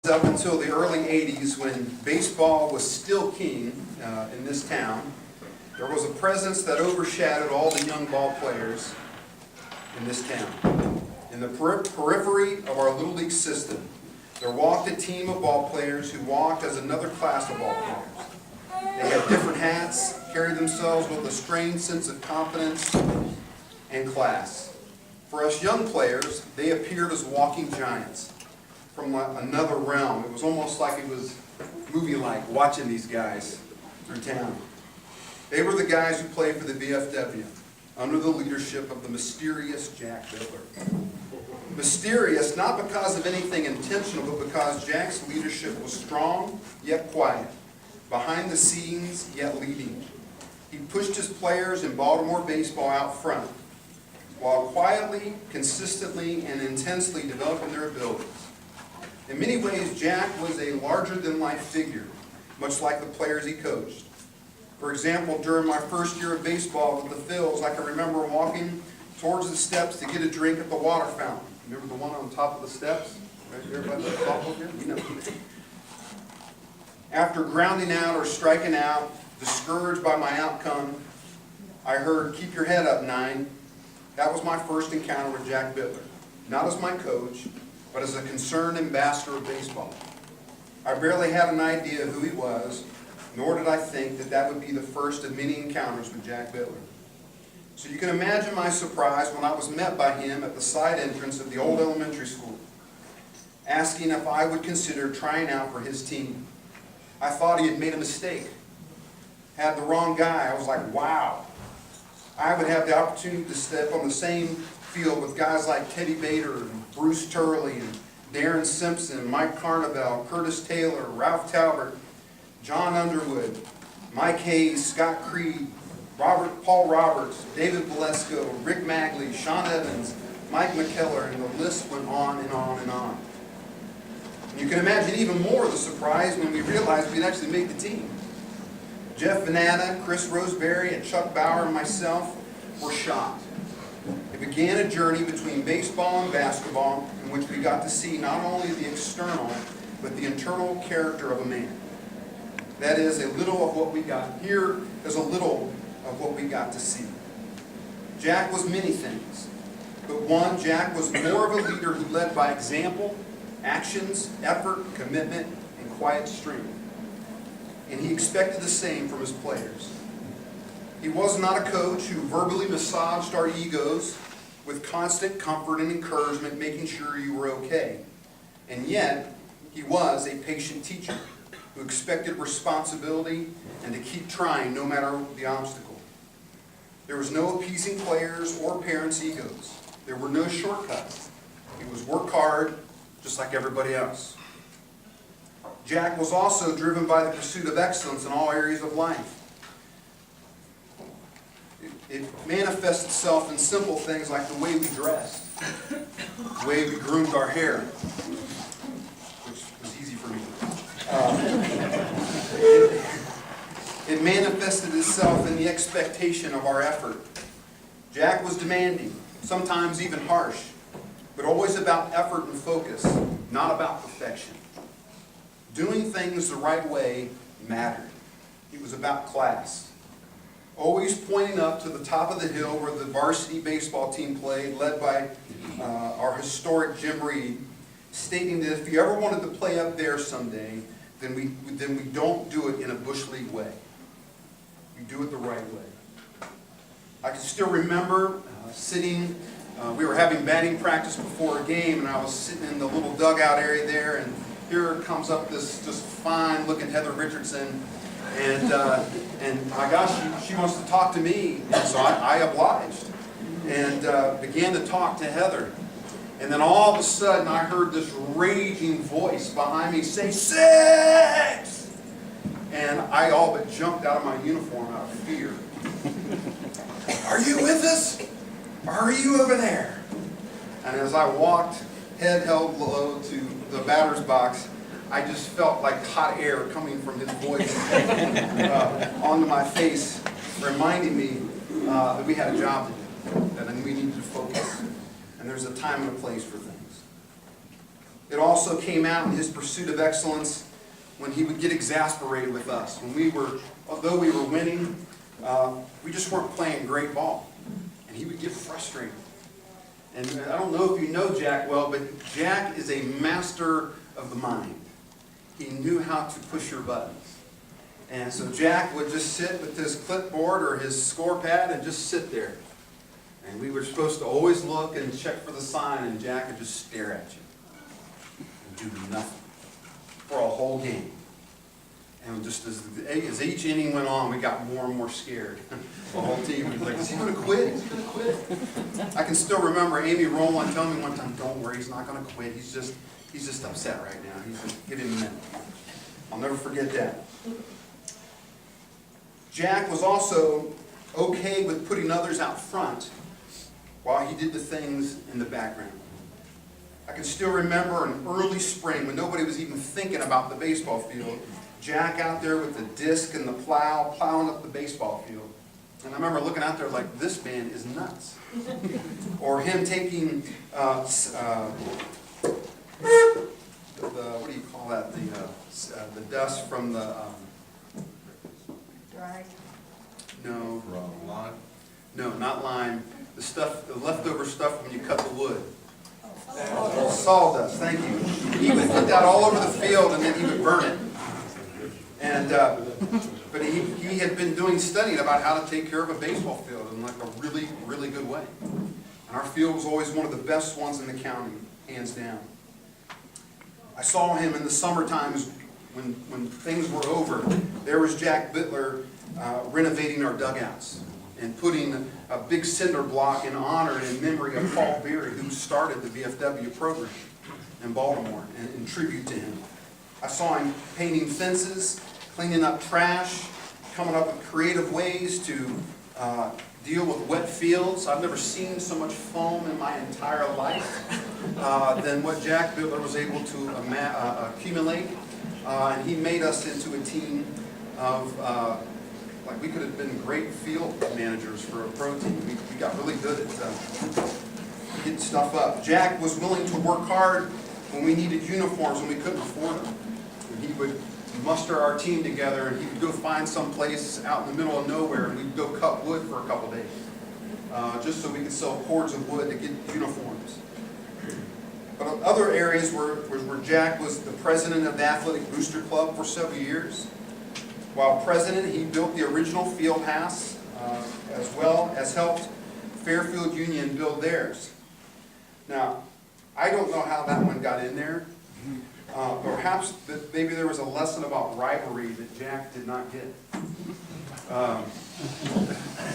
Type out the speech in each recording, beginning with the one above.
Up until the early 80s, when baseball was still king in this town, there was a presence that overshadowed all the young ball players in this town. In the periphery of our Little League system, there walked a team of ball players who walked as another class of ball players. They had different hats, carried themselves with a strange sense of confidence and class. For us young players, they appeared as walking giants from another realm. It was almost like it was movie-like watching these guys through town. They were the guys who played for the VFW under the leadership of the mysterious Jack Bitler. Mysterious not because of anything intentional, but because Jack's leadership was strong yet quiet, behind the scenes yet leading. He pushed his players in Baltimore baseball out front, while quietly, consistently, and intensely developing their abilities. In many ways, Jack was a larger-than-life figure, much like the players he coached. For example, during my first year of baseball with the Phils, I can remember walking towards the steps to get a drink at the water fountain. Remember the one on top of the steps? Right there by the softball field? You know. After grounding out or striking out, discouraged by my outcome, I heard, "Keep your head up, 9." That was my first encounter with Jack Bitler. Not as my coach, but as a concerned ambassador of baseball. I barely had an idea who he was, nor did I think that that would be the first of many encounters with Jack Bitler. So you can imagine my surprise when I was met by him at the side entrance of the old elementary school, asking if I would consider trying out for his team. I thought he had made a mistake, had the wrong guy. I was like, wow. I would have the opportunity to step on the same field with guys like Teddy Bader and Bruce Turley and Darren Simpson, Mike Carnevale, Curtis Taylor, Ralph Talbert, John Underwood, Mike Hayes, Scott Creed, Paul Roberts, David Valesco, Rick Magley, Sean Evans, Mike McKellar, and the list went on and on and on. And you can imagine even more of the surprise when we realized we'd actually make the team. Jeff Venata, Chris Roseberry, and Chuck Bauer and myself were shocked. It began a journey between baseball and basketball in which we got to see not only the external, but the internal character of a man. That is, a little of what we got here is a little of what we got to see. Jack was many things, but one, Jack was more of a leader who led by example, actions, effort, commitment, and quiet strength. And he expected the same from his players. He was not a coach who verbally massaged our egos with constant comfort and encouragement, making sure you were okay. And yet, he was a patient teacher who expected responsibility and to keep trying no matter the obstacle. There was no appeasing players or parents' egos. There were no shortcuts. It was work hard, just like everybody else. Jack was also driven by the pursuit of excellence in all areas of life. It manifests itself in simple things like the way we dressed, the way we groomed our hair, which was easy for me. It manifested itself in the expectation of our effort. Jack was demanding, sometimes even harsh, but always about effort and focus, not about perfection. Doing things the right way mattered. It was about class. Always pointing up to the top of the hill where the varsity baseball team played, led by our historic Jim Reed, stating that if you ever wanted to play up there someday, then we don't do it in a bush league way. You do it the right way. I can still remember sitting, we were having batting practice before a game, and I was sitting in the little dugout area there, and here comes up this just fine-looking Heather Richardson, and my gosh, she wants to talk to me, and so I obliged, and began to talk to Heather. And then all of a sudden, I heard this raging voice behind me say, "6!" And I all but jumped out of my uniform out of fear. "Are you with us? Or are you over there?" And as I walked, head held low to the batter's box, I just felt like hot air coming from his voice onto my face, reminding me that we had a job to do, that we needed to focus. And there's a time and a place for things. It also came out in his pursuit of excellence when he would get exasperated with us. Although we were winning, we just weren't playing great ball. And he would get frustrated. And I don't know if you know Jack well, but Jack is a master of the mind. He knew how to push your buttons. And so Jack would just sit with his clipboard or his score pad and just sit there. And we were supposed to always look and check for the sign, and Jack would just stare at you and do nothing for a whole game. And just as each inning went on, we got more and more scared. The whole team was like, is he going to quit? He's going to quit. I can still remember Amy Rowland telling me one time, don't worry, he's not going to quit. He's just upset right now. Give him a minute. I'll never forget that. Jack was also okay with putting others out front while he did the things in the background. I can still remember an early spring when nobody was even thinking about the baseball field. Jack out there with the disc and the plow, plowing up the baseball field. And I remember looking out there like, this man is nuts. Or him taking, what do you call that? The dust from the... Dry. No. Lime? No, not lime. The leftover stuff when you cut the wood. Sawdust, thank you. He would put that all over the field and then he would burn it. And but he had been studying about how to take care of a baseball field in like a really, really good way. And our field was always one of the best ones in the county, hands down. I saw him in the summer times when things were over. There was Jack Bitler renovating our dugouts and putting a big cinder block in honor and in memory of Paul Beery, who started the VFW program in Baltimore, and in tribute to him. I saw him painting fences, cleaning up trash, coming up with creative ways to deal with wet fields. I've never seen so much foam in my entire life than what Jack Bitler was able to accumulate. And he made us into a team of, like we could have been great field managers for a pro team. We got really good at getting stuff up. Jack was willing to work hard when we needed uniforms and we couldn't afford them. And he would muster our team together and he would go find some place out in the middle of nowhere and we'd go cut wood for a couple days. Just so we could sell cords of wood to get uniforms. But other areas where Jack was the president of the Athletic Booster Club for several years. While president, he built the original field house, as well as helped Fairfield Union build theirs. Now, I don't know how that one got in there. Perhaps maybe there was a lesson about rivalry that Jack did not get.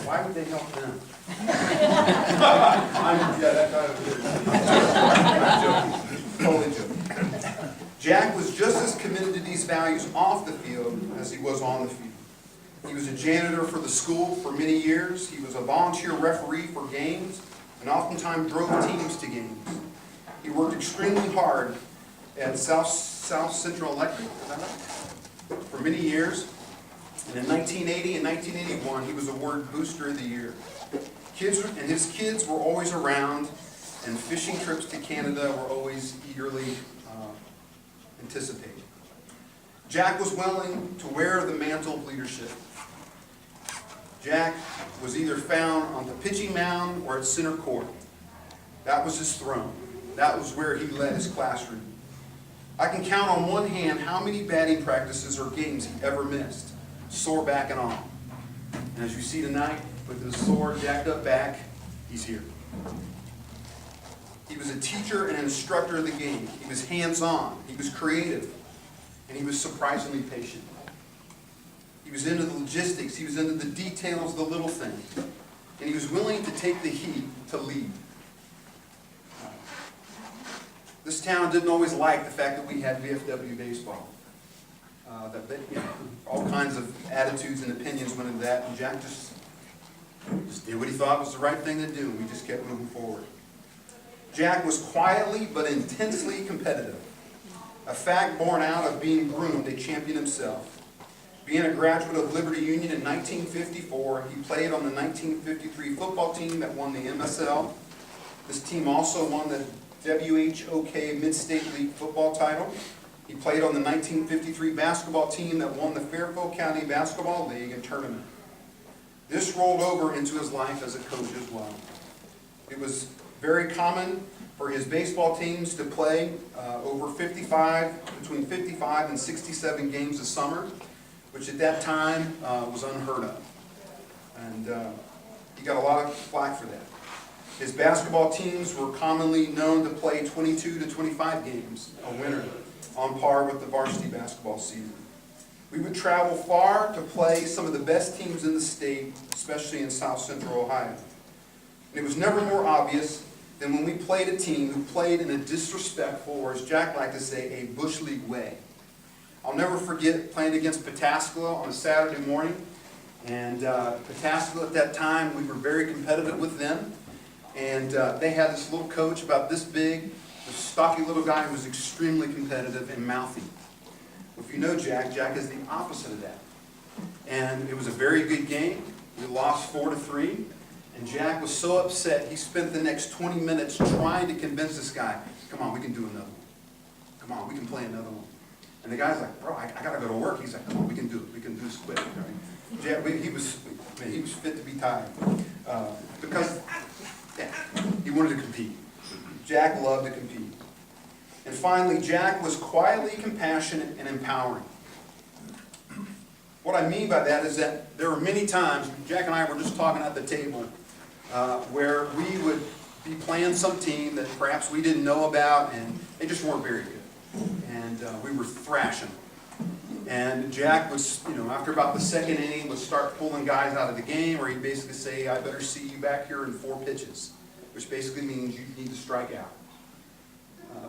Why would they help them? Totally joking. Jack was just as committed to these values off the field as he was on the field. He was a janitor for the school for many years. He was a volunteer referee for games and oftentimes drove teams to games. He worked extremely hard at South Central Electric for many years. And in 1980 and 1981, he was awarded Booster of the Year. His kids were always around, and fishing trips to Canada were always eagerly anticipated. Jack was willing to wear the mantle of leadership. Jack was either found on the pitching mound or at center court. That was his throne. That was where he led his classroom. I can count on one hand how many batting practices or games he ever missed, sore back and all. And as you see tonight, with his sore, jacked up back, he's here. He was a teacher and instructor of the game. He was hands-on. He was creative. And he was surprisingly patient. He was into the logistics. He was into the details of the little things. And he was willing to take the heat to lead. This town didn't always like the fact that we had VFW baseball. All kinds of attitudes and opinions went into that. And Jack just did what he thought was the right thing to do. And we just kept moving forward. Jack was quietly but intensely competitive, a fact born out of being groomed a champion himself. Being a graduate of Liberty Union in 1954, he played on the 1953 football team that won the MSL. This team also won the WHOK Mid-State League football title. He played on the 1953 basketball team that won the Fairfield County Basketball League and tournament. This rolled over into his life as a coach as well. It was very common for his baseball teams to play between 55 and 67 games a summer, which at that time was unheard of. And he got a lot of flack for that. His basketball teams were commonly known to play 22 to 25 games a winter, on par with the varsity basketball season. We would travel far to play some of the best teams in the state, especially in South Central Ohio. And it was never more obvious than when we played a team who played in a disrespectful, or as Jack liked to say, a bush league way. I'll never forget playing against Pataskala on a Saturday morning. And Pataskala at that time, we were very competitive with them. And they had this little coach about this big, this stocky little guy who was extremely competitive and mouthy. If you know Jack, Jack is the opposite of that. And it was a very good game. We lost 4-3. And Jack was so upset, he spent the next 20 minutes trying to convince this guy, come on, we can do another one. Come on, we can play another one. And the guy's like, bro, I got to go to work. He's like, come on, we can do it. We can do this quick. Jack, he was fit to be tied. Because he wanted to compete. Jack loved to compete. And finally, Jack was quietly compassionate and empowering. What I mean by that is that there were many times, Jack and I were just talking at the table, where we would be playing some team that perhaps we didn't know about, and they just weren't very good. And we were thrashing them. And Jack was, after about the second inning, would start pulling guys out of the game, or he'd basically say, I better see you back here in 4 pitches, which basically means you need to strike out.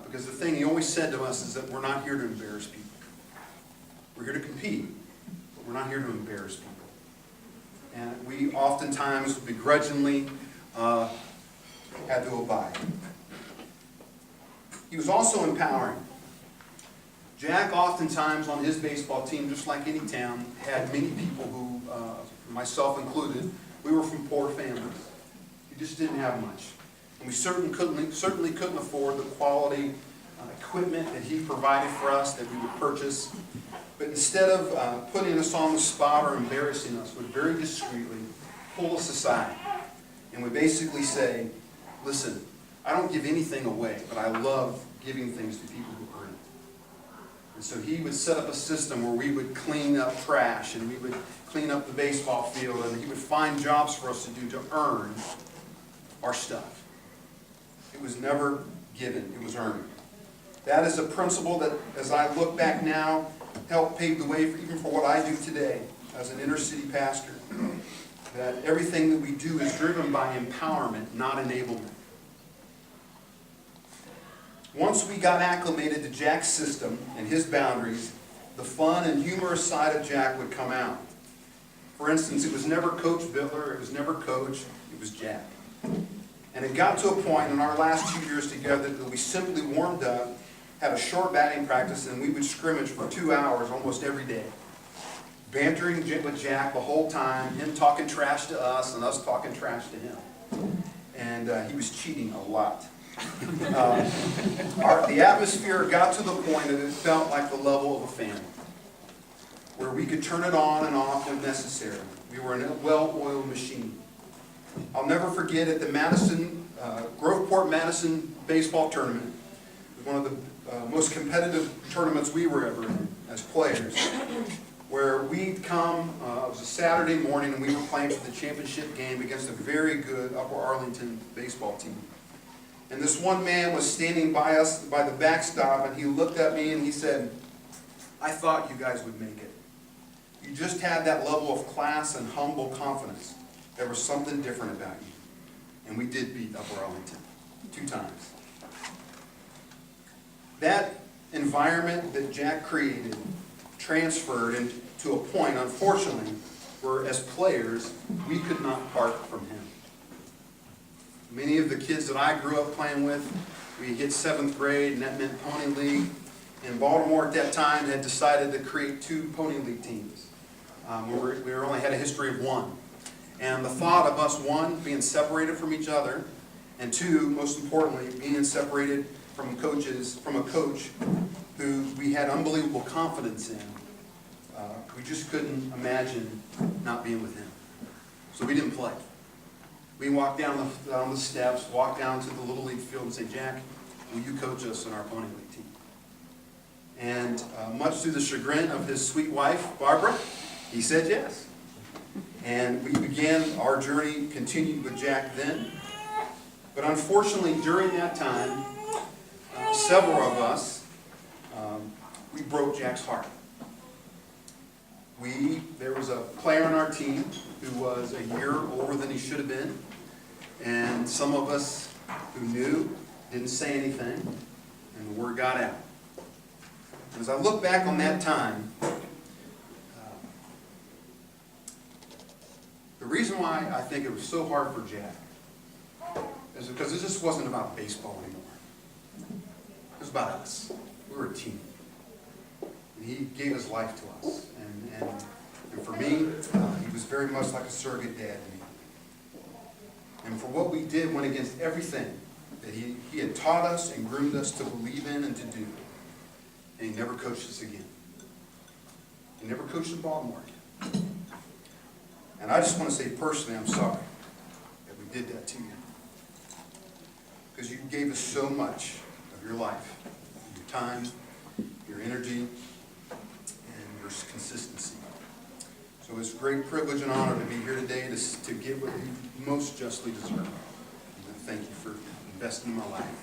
Because the thing he always said to us is that we're not here to embarrass people. We're here to compete, but we're not here to embarrass people. And we oftentimes begrudgingly had to abide. He was also empowering. Jack oftentimes on his baseball team, just like any town, had many people who, myself included, we were from poor families. We just didn't have much. And we certainly couldn't afford the quality equipment that he provided for us that we would purchase. But instead of putting us on the spot or embarrassing us, would very discreetly pull us aside and would basically say, listen, I don't give anything away, but I love giving things to people who earn it. And so he would set up a system where we would clean up trash and we would clean up the baseball field, and he would find jobs for us to do to earn our stuff. It was never given, it was earned. That is a principle that, as I look back now, helped pave the way even for what I do today as an inner city pastor. That everything that we do is driven by empowerment, not enablement. Once we got acclimated to Jack's system and his boundaries, the fun and humorous side of Jack would come out. For instance, it was never Coach Bitler, it was never Coach, it was Jack. And it got to a point in our last 2 years together that we simply warmed up, had a short batting practice, and we would scrimmage for 2 hours almost every day. Bantering with Jack the whole time, him talking trash to us and us talking trash to him. And he was cheating a lot. The atmosphere got to the point that it felt like the level of a family, where we could turn it on and off when necessary. We were a well-oiled machine. I'll never forget at the Groveport Madison baseball tournament, one of the most competitive tournaments we were ever in as players, where we'd come, it was a Saturday morning, and we were playing for the championship game against a very good Upper Arlington baseball team. And this one man was standing by us by the backstop, and he looked at me and he said, I thought you guys would make it. You just had that level of class and humble confidence. There was something different about you. And we did beat Upper Arlington 2 times. That environment that Jack created transferred into a point, unfortunately, where as players, we could not part from him. Many of the kids that I grew up playing with, we hit 7th grade, and that meant Pony League. And Baltimore at that time had decided to create 2 Pony League teams. We only had a history of 1. And the thought of us, one, being separated from each other, And two, most importantly, being separated from a coach who we had unbelievable confidence in. We just couldn't imagine not being with him. So we didn't play. We walked down the steps, walked down to the Little League field and say, Jack, will you coach us on our Pony League team? And much to the chagrin of his sweet wife, Barbara, he said yes. And we began our journey, continued with Jack then. But unfortunately, during that time, several of us, we broke Jack's heart. There was a player on our team who was a year older than he should have been, and some of us who knew didn't say anything, and the word got out. And as I look back on that time, the reason why I think it was so hard for Jack is because it just wasn't about baseball anymore. It was about us. We were a team. And he gave his life to us. And for me, he was very much like a surrogate dad to me. And for what we did went against everything that he had taught us and groomed us to believe in and to do. And he never coached us again. He never coached in Baltimore again. And I just want to say personally, I'm sorry that we did that to you. Because you gave us so much of your life, your time, your energy, and your consistency. So it's a great privilege and honor to be here today to get what you most justly deserve. And I thank you for investing in my life.